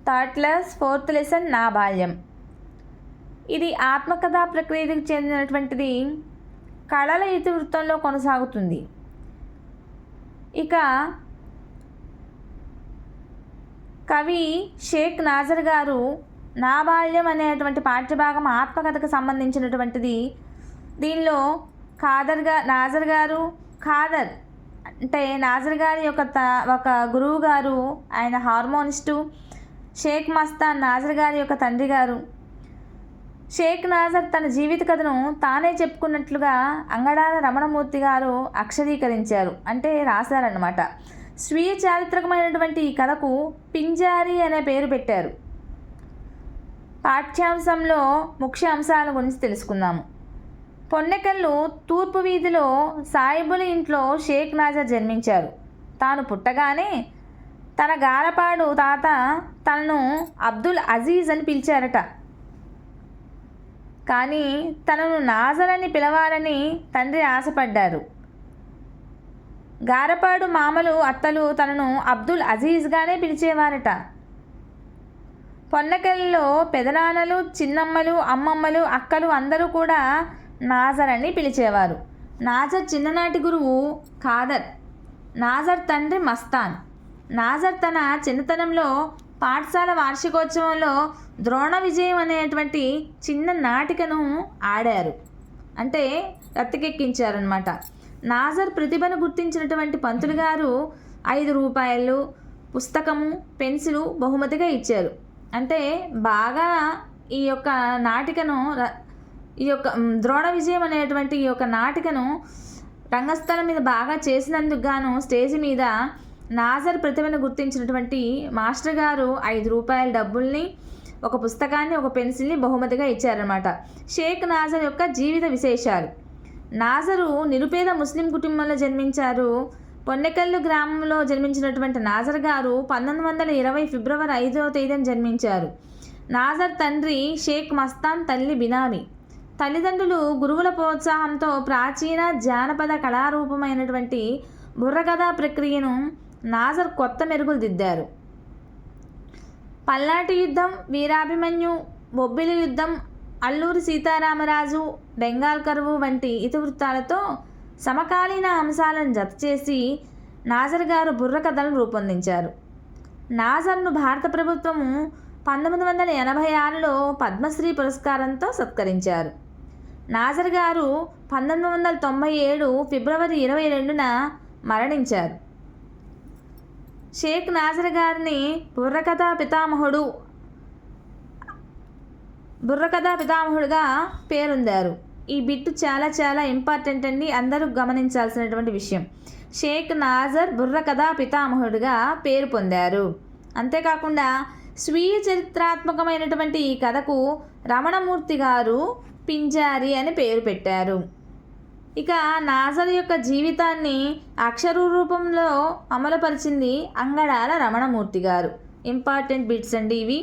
Third class fourth lesson నా బాల్యం. ఇది ఆత్మకథా ప్రక్రియకు చెందినటువంటిది. కళల ఇతివృత్తంలో కొనసాగుతుంది. ఇక కవి షేక్ నాజర్ గారు నా బాల్యం అనేటువంటి పాఠ్యభాగం ఆత్మకథకు సంబంధించినటువంటిది. దీనిలో నాజర్ గారు అంటే నాజర్ గారి ఒక గురువు గారు, ఆయన హార్మోనిస్టు. షేక్ మస్తాన్ నాజర్ గారి యొక్క తండ్రి గారు. షేక్ నాజర్ తన జీవిత కథను తానే చెప్పుకున్నట్లుగా అంగడాల రమణమూర్తి గారు అక్షరీకరించారు, అంటే రాశారన్నమాట. స్వీయ చారిత్రకమైనటువంటి ఈ కథకు పింజారి అనే పేరు పెట్టారు. పాఠ్యాంశంలో ముఖ్య అంశాల గురించి తెలుసుకుందాము. పొన్నెకల్లు తూర్పు వీధిలో సాయిబుల ఇంట్లో షేక్ నాజర్ జన్మించారు. తాను పుట్టగానే తన గారపాడు తాత తనను అబ్దుల్ అజీజ్ అని పిలిచారట. కానీ తనను నాజర్ అని పిలవాలని తండ్రి ఆశపడ్డారు. గారపాడు మామలు అత్తలు తనను అబ్దుల్ అజీజ్గానే పిలిచేవారట. పొన్నకల్లో పెదనాన్నలు, చిన్నమ్మలు, అమ్మమ్మలు, అక్కలు అందరూ కూడా నాజర్ అని పిలిచేవారు. నాజర్ చిన్ననాటి గురువు ఖాదర్. నాజర్ తండ్రి మస్తాన్. నాజర్ తన చిన్నతనంలో పాఠశాల వార్షికోత్సవంలో ద్రోణ విజయం అనేటువంటి చిన్న నాటికను ఆడారు, అంటే రత్తికెక్కించారనమాట. నాజర్ ప్రతిభను గుర్తించినటువంటి పంతులు గారు 5 రూపాయలు పుస్తకము, పెన్సిలు బహుమతిగా ఇచ్చారు. అంటే బాగా ఈ యొక్క నాటికను, ఈ యొక్క ద్రోణ విజయం అనేటువంటి ఈ యొక్క నాటికను రంగస్థలం మీద బాగా చేసినందుకు గాను స్టేజి మీద నాజర్ ప్రతిభను గుర్తించినటువంటి మాస్టర్ గారు 5 రూపాయల డబ్బుల్ని, ఒక పుస్తకాన్ని, ఒక పెన్సిల్ని బహుమతిగా ఇచ్చారన్నమాట. షేక్ నాజర్ యొక్క జీవిత విశేషాలు. నాజరు నిరుపేద ముస్లిం కుటుంబంలో జన్మించారు. పొన్నెకల్లు గ్రామంలో జన్మించినటువంటి నాజర్ గారు 1920 ఫిబ్రవరి 5వ తేదీన జన్మించారు. నాజర్ తండ్రి షేక్ మస్తాన్, తల్లి బినామి. తల్లిదండ్రులు గురువుల ప్రోత్సాహంతో ప్రాచీన జానపద కళారూపమైనటువంటి బుర్రకథా ప్రక్రియను నాజర్ కొత్త మెరుగులు దిద్దారు. పల్నాటి యుద్ధం, వీరాభిమన్యు, బొబ్బిలి యుద్ధం, అల్లూరి సీతారామరాజు, బెంగాల్ కరువు వంటి ఇతివృత్తాలతో సమకాలీన అంశాలను జతచేసి నాజర్ గారు బుర్రకథలను రూపొందించారు. నాజర్ను భారత ప్రభుత్వము 1986లో పద్మశ్రీ పురస్కారంతో సత్కరించారు. నాజర్ గారు 1997 ఫిబ్రవరి 22న మరణించారు. షేక్ నాజర్ గారిని బుర్రకథా పితామహుడుగా పేరొందారు. ఈ బిట్టు చాలా ఇంపార్టెంట్ అండి, అందరూ గమనించాల్సినటువంటి విషయం. షేక్ నాజర్ బుర్రకథా పితామహుడుగా పేరు పొందారు. అంతేకాకుండా స్వీయ చరిత్రాత్మకమైనటువంటి ఈ కథకు రమణమూర్తి గారు పింజారి అని పేరు పెట్టారు. ఇక నాజర్ యొక్క జీవితాన్ని అక్షర రూపంలో అమలుపరిచింది అంగడాల రమణమూర్తి గారు. ఇంపార్టెంట్ బిట్స్ అండి ఇవి.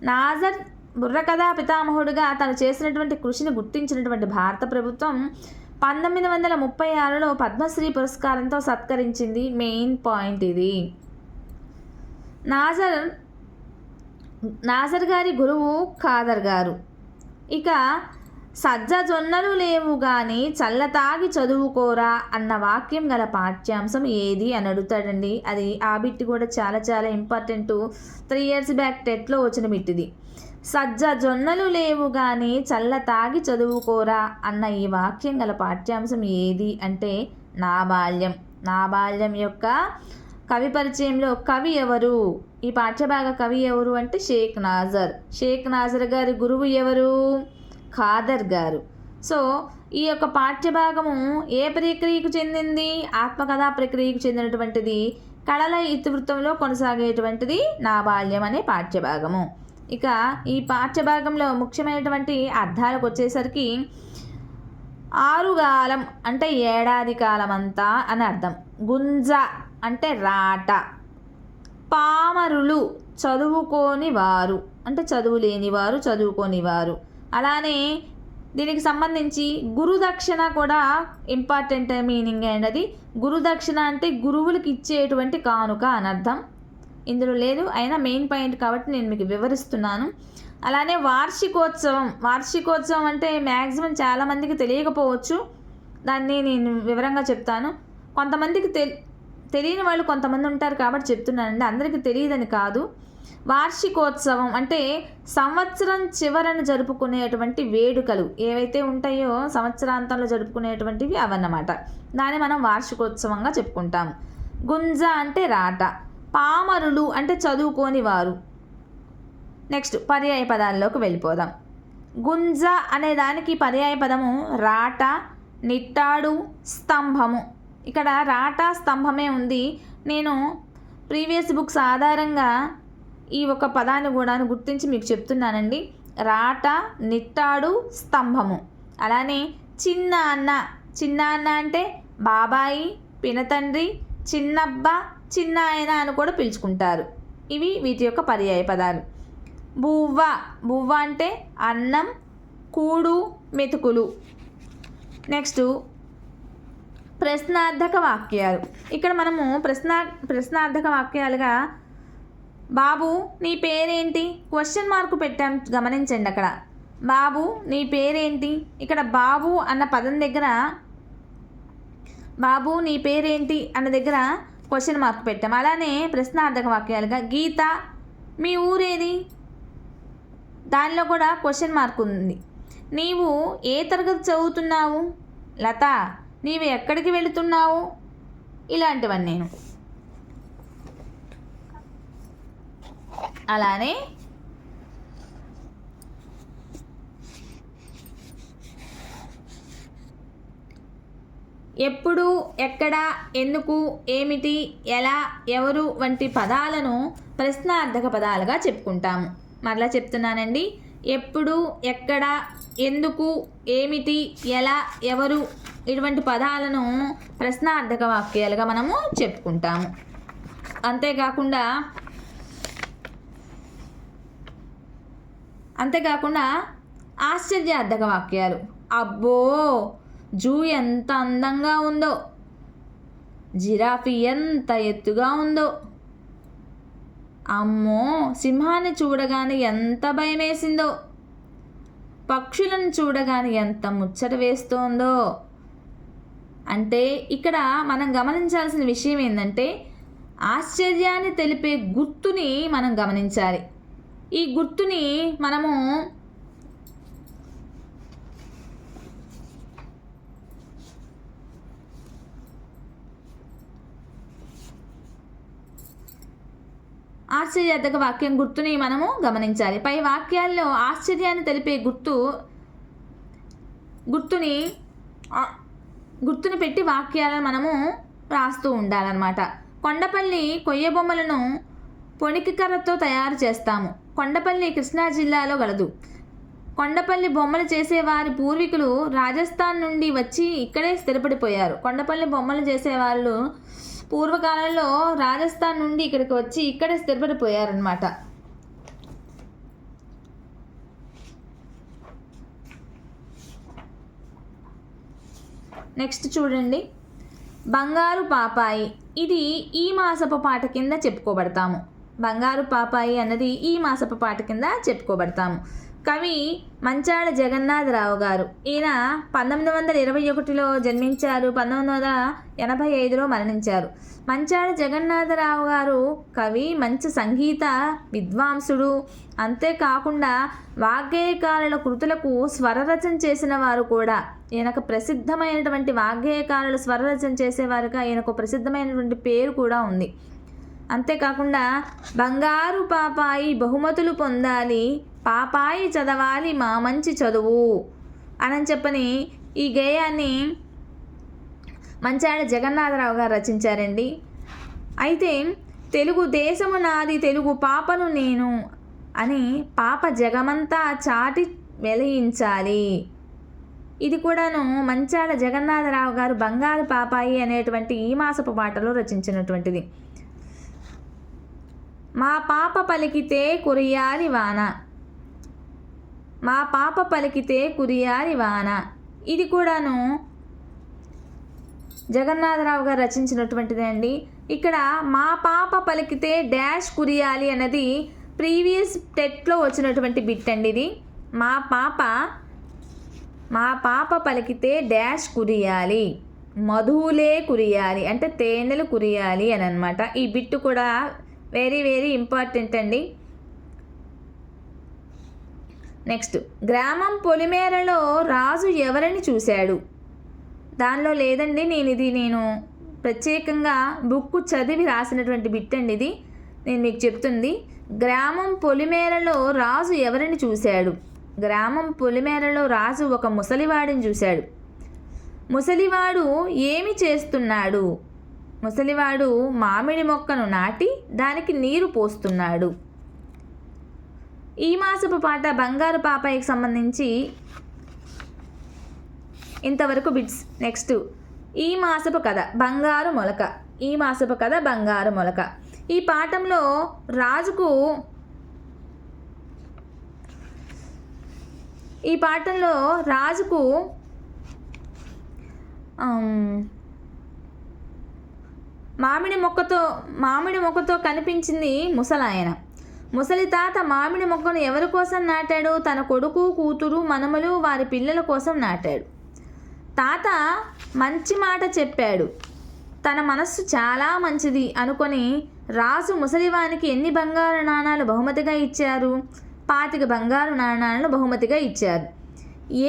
నాజర్ బుర్రకథా పితామహుడుగా తను చేసినటువంటి కృషిని గుర్తించినటువంటి భారత ప్రభుత్వం 1936లో పద్మశ్రీ పురస్కారంతో సత్కరించింది. మెయిన్ పాయింట్ ఇది. నాజర్ గారి గురువు ఖాదర్ గారు. ఇక సజ్జ జొన్నలు లేవు గాని చల్లతాగి చదువుకోరా అన్న వాక్యం గల పాఠ్యాంశం ఏది అని అడుగుతాడండి. అది ఆ బిట్ కూడా చాలా ఇంపార్టెంట్. 3 years బ్యాక్ టెట్లో వచ్చిన బిట్ ఇది. సజ్జ జొన్నలు లేవు గాని చల్లతాగి చదువుకోరా అన్న ఈ వాక్యం గల పాఠ్యాంశం ఏది అంటే నా బాల్యం. నా బాల్యం యొక్క కవి పరిచయంలో కవి ఎవరు, ఈ పాఠ్యభాగ కవి ఎవరు అంటే షేక్ నాజర్. షేక్ నాజర్ గారి గురువు ఎవరు? ఖాదర్ గారు. సో ఈ యొక్క పాఠ్యభాగము ఏ ప్రక్రియకు చెందింది? ఆత్మకథా ప్రక్రియకు చెందినటువంటిది. కళల ఇతివృత్తంలో కొనసాగేటువంటిది నా బాల్యం అనే పాఠ్యభాగము. ఇక ఈ పాఠ్యభాగంలో ముఖ్యమైనటువంటి అర్థాలకు వచ్చేసరికి ఆరుగాలం అంటే ఏడాది కాలం అంతా అని అర్థం. గుంజ అంటే రాట. పామరులు చదువుకోని వారు అంటే చదువు లేనివారు, చదువుకోనివారు. అలానే దీనికి సంబంధించి గురుదక్షిణ కూడా ఇంపార్టెంట్ మీనింగ్ అండి. అది గురుదక్షిణ అంటే గురువులకి ఇచ్చేటువంటి కానుక అని అర్థం. ఇందులో లేదు, అయినా మెయిన్ పాయింట్ కాబట్టి నేను మీకు వివరిస్తున్నాను. అలానే వార్షికోత్సవం అంటే మ్యాక్సిమం చాలామందికి తెలియకపోవచ్చు, దాన్ని నేను వివరంగా చెప్తాను. కొంతమందికి తెలియని వాళ్ళు కొంతమంది ఉంటారు కాబట్టి చెప్తున్నానండి, అందరికీ తెలియదని కాదు. వార్షికోత్సవం అంటే సంవత్సరం చివరన జరుపుకునేటువంటి వేడుకలు ఏవైతే ఉంటాయో సంవత్సరాంతంలో జరుపుకునేటువంటివి అవన్నమాట. దాన్ని మనం వార్షికోత్సవంగా చెప్పుకుంటాము. గుంజ అంటే రాట, పామరులు అంటే చదువుకోని వారు. నెక్స్ట్ పర్యాయ పదాల్లోకి వెళ్ళిపోదాం. గుంజ అనే దానికి పర్యాయ పదము రాట, నిట్టాడు, స్తంభము. ఇక్కడ రాట స్తంభమే ఉంది. నేను ప్రీవియస్ బుక్స్ ఆధారంగా ఈ ఒక పదాన్ని కూడా గుర్తించి మీకు చెప్తున్నానండి. రాట, నిట్టాడు, స్తంభము. అలానే చిన్న అన్న అంటే బాబాయి, పినతండ్రి, చిన్నబ్బ, చిన్న ఆయన అని కూడా పిలుచుకుంటారు. ఇవి వీటి యొక్క పర్యాయ పదాలు. బువ్వ అంటే అన్నం, కూడు, మెతుకులు. నెక్స్ట్ ప్రశ్నార్థక వాక్యాలు. ఇక్కడ మనము ప్రశ్నార్థక వాక్యాలుగా బాబు నీ పేరేంటి క్వశ్చన్ మార్కు పెట్టాం, గమనించండి. అక్కడ బాబు నీ పేరేంటి, ఇక్కడ బాబు అన్న పదం దగ్గర బాబు నీ పేరేంటి అన్న దగ్గర క్వశ్చన్ మార్క్ పెట్టాం. అలానే ప్రశ్నార్థక వాక్యాలుగా గీత మీ ఊరేది, దానిలో కూడా క్వశ్చన్ మార్క్ ఉంది. నీవు ఏ తరగతి చదువుతున్నావు, లత నీవు ఎక్కడికి వెళుతున్నావు, ఇలాంటివన్నీ. అలానే ఎప్పుడు, ఎక్కడ, ఎందుకు, ఏమిటి, ఎలా, ఎవరు వంటి పదాలను ప్రశ్నార్థక పదాలుగా చెప్పుకుంటాము. మరలా చెప్తున్నానండి, ఎప్పుడు, ఎక్కడ, ఎందుకు, ఏమిటి, ఎలా, ఎవరు ఇటువంటి పదాలను ప్రశ్నార్థక వాక్యాలుగా మనము చెప్పుకుంటాము. అంతేకాకుండా ఆశ్చర్యార్థక వాక్యాలు. అబ్బో జూ ఎంత అందంగా ఉందో, జిరాఫీ ఎంత ఎత్తుగా ఉందో, అమ్మో సింహాన్ని చూడగానే ఎంత భయం వేసిందో, పక్షులను చూడగానే ఎంత ముచ్చట వేస్తోందో. అంటే ఇక్కడ మనం గమనించాల్సిన విషయం ఏంటంటే ఆశ్చర్యాన్ని తెలిపే గుర్తుని మనం గమనించాలి. ఈ గుర్తుని మనము ఆశ్చర్యార్థక వాక్యం గుర్తుని మనము గమనించాలి. పై వాక్యాల్లో ఆశ్చర్యాన్ని తెలిపే గుర్తుని పెట్టి వాక్యాలను మనము రాస్తూ ఉండాలన్నమాట. కొండపల్లి కొయ్య బొమ్మలను పొనికి కర్రతో తయారు చేస్తాము. కొండపల్లి కృష్ణా జిల్లాలో గలదు. కొండపల్లి బొమ్మలు చేసేవారి పూర్వీకులు రాజస్థాన్ నుండి వచ్చి ఇక్కడే స్థిరపడిపోయారు. కొండపల్లి బొమ్మలు చేసేవాళ్ళు పూర్వకాలంలో రాజస్థాన్ నుండి ఇక్కడికి వచ్చి ఇక్కడే స్థిరపడిపోయారనమాట. నెక్స్ట్ చూడండి, బంగారు పాపాయి. ఇది ఈ మాసపు పాట కింద చెప్పుకోబడతాము. బంగారు పాపాయి అన్నది ఈ మాసపు పాట కింద చెప్పుకోబడతాము. కవి మంచాళ జగన్నాథరావు గారు. ఈయన 1921లో జన్మించారు, 1985లో మరణించారు. మంచాళ జగన్నాథరావు గారు కవి, మంచి సంగీత విద్వాంసుడు. అంతేకాకుండా వాగ్గేయకారుల కృతులకు స్వరరచన చేసిన వారు కూడా. ఈయనకు ప్రసిద్ధమైనటువంటి వాగ్గేయకారుల స్వరరచన చేసేవారుగా ఈయనకు ప్రసిద్ధమైనటువంటి పేరు కూడా ఉంది. అంతేకాకుండా బంగారు పాపాయి బహుమతులు పొందాలి, పాపాయి చదవాలి మా మంచి చదువు అని చెప్పని ఈ గేయాన్ని మంచాళ జగన్నాథరావు గారు రచించారండి. అయితే తెలుగు దేశము నాది, తెలుగు పాపను నేను అని పాప జగమంతా చాటి వెలియించాలి. ఇది కూడాను మంచాళ జగన్నాథరావు గారు బంగారు పాపాయి అనేటువంటి ఈ మాసపు పాటలో రచించినటువంటిది. మా పాప పలికితే కురియాలి వాన, మా పాప పలికితే కురియాలి వాన. ఇది కూడాను జగన్నాథరావు గారు రచించినటువంటిదే అండి. ఇక్కడ మా పాప పలికితే డాష్ కురియాలి అన్నది ప్రీవియస్ టెట్లో వచ్చినటువంటి బిట్ అండి. ఇది మా పాప పలికితే డాష్ కురియాలి, మధువులే కురియాలి అంటే తేనెలు కురియాలి అని అనమాట. ఈ బిట్టు కూడా వెరీ వెరీ ఇంపార్టెంట్ అండి. నెక్స్ట్, గ్రామం పొలిమేరలో రాజు ఎవరిని చూశాడు? దానిలో లేదండి, నేను ప్రత్యేకంగా బుక్ చదివి రాసినటువంటి బిట్ అండి ఇది. నేను మీకు చెప్తుంది, గ్రామం పొలిమేరలో రాజు ఎవరిని చూశాడు? గ్రామం పొలిమేరలో రాజు ఒక ముసలివాడిని చూశాడు. ముసలివాడు ఏమి చేస్తున్నాడు? ముసలివాడు మామిడి మొక్కను నాటి దానికి నీరు పోస్తున్నాడు. ఈ మాసపు పాట బంగారు పాపాయికి సంబంధించి ఇంతవరకు బిట్స్. నెక్స్ట్, ఈ మాసపు కథ బంగారు మొలక. ఈ మాసపు కథ బంగారు మొలక. ఈ పాఠంలో రాజుకు మామిడి మొక్కతో కనిపించింది ముసలాయన. ముసలి తాత మామిడి మొక్కను ఎవరి కోసం నాటాడు? తన కొడుకు, కూతురు, మనుమలు, వారి పిల్లల కోసం నాటాడు. తాత మంచి మాట చెప్పాడు. తన మనస్సు చాలా మంచిది అనుకొని రాజు ముసలివానికి ఎన్ని బంగారు నాణాలు బహుమతిగా ఇచ్చారు? 25 బంగారు నాణాలను బహుమతిగా ఇచ్చారు.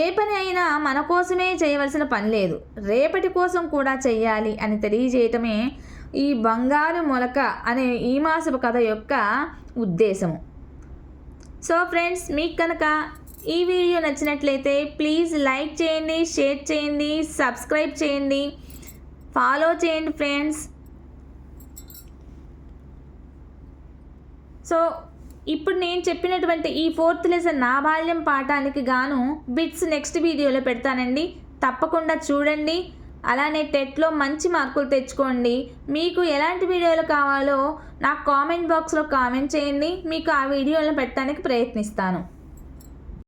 ఏ పని అయినా మన కోసమే చేయవలసిన పని లేదు, రేపటి కోసం కూడా చెయ్యాలి అని తెలియజేయటమే ఈ బంగారు మొలక అనే ఈ మాసపు కథ యొక్క ఉద్దేశము. సో ఫ్రెండ్స్, మీకు కనుక ఈ వీడియో నచ్చినట్లయితే ప్లీజ్ లైక్ చేయండి, షేర్ చేయండి, సబ్స్క్రైబ్ చేయండి, ఫాలో చేయండి ఫ్రెండ్స్. సో ఇప్పుడు నేను చెప్పినటువంటి ఈ 4th లెసన్ నా బాల్యం పాఠానికి గాను బిట్స్ నెక్స్ట్ వీడియోలో పెడతానండి. తప్పకుండా చూడండి. అలానే టెట్లో మంచి మార్కులు తెచ్చుకోండి. మీకు ఎలాంటి వీడియోలు కావాలో నాకు కామెంట్ బాక్స్లో కామెంట్ చేయండి. మీకు ఆ వీడియోలను పెట్టడానికి ప్రయత్నిస్తాను.